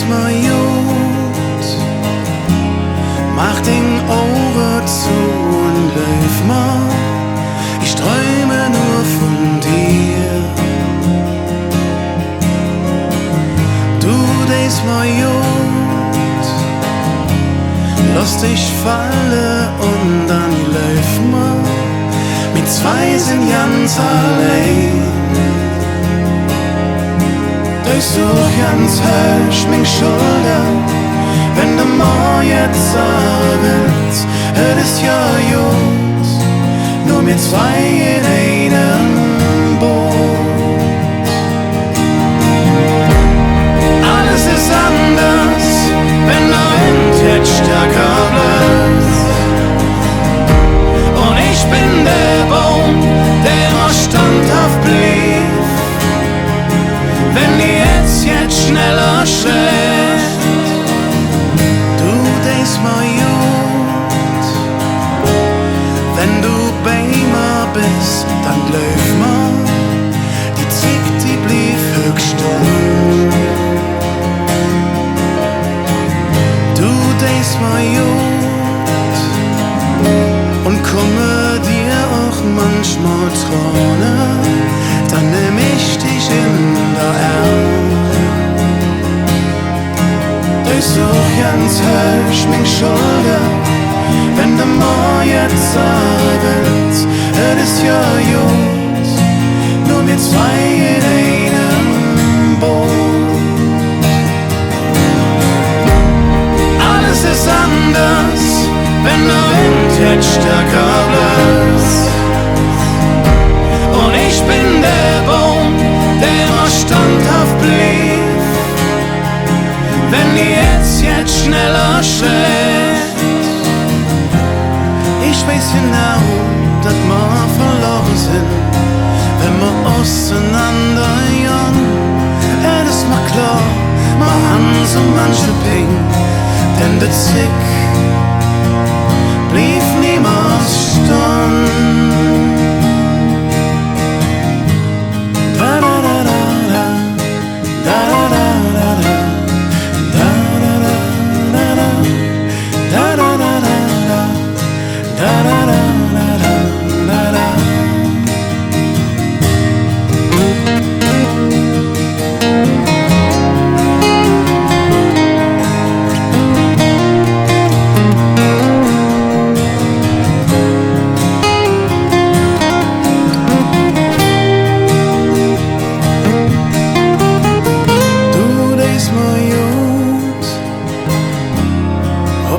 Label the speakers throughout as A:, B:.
A: deis mal gut, mach den Ohren zu und läuf mal, ich träume nur von dir. Du deis mal gut, lass dich fallen und dann läuf mal, mit zwei sind ganz allein. Du ganz höch mein Schulter, wenn du mal jetzt sagst, es ist ja gut, nur mit zwei in einem Boot. Alles ist anders, wenn der Wind jetzt stärker bläst. Und ich bin der Baum, der immer standhaft blieb. Wenn die jetzt schneller schlägt, du denkst mal gut, wenn du bei mir bist, dann läuf mal, die Zeit, die blieb höchst stumm. Du denkst mal gut und komme dir auch manchmal Tränen, dann nehm ich dich in der Arm. So ganz höch mein Schulter, wenn du mal jetzt sagst, es ist ja gut, nur mit zwei in einem Boot. Alles ist anders, wenn der Wind jetzt stärker bläst. Und ich bin der Baum, der immer standhaft blieb. Wenn die jetzt schneller schlägt, ich weiß genau, dass wir verloren sind, wenn wir auseinander jagen. Es ist mir klar, wir haben so manche Ping, denn der Zick blieb niemals stehen.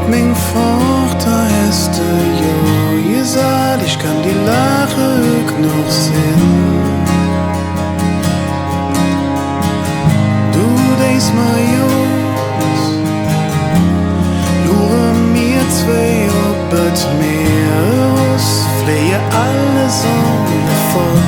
A: Mein Vater ist ja gesagt, ich kann die Lache noch sehen. Du denkst mal gut, nur mir zwei ob et mir aus, flehe alle Sonne voll.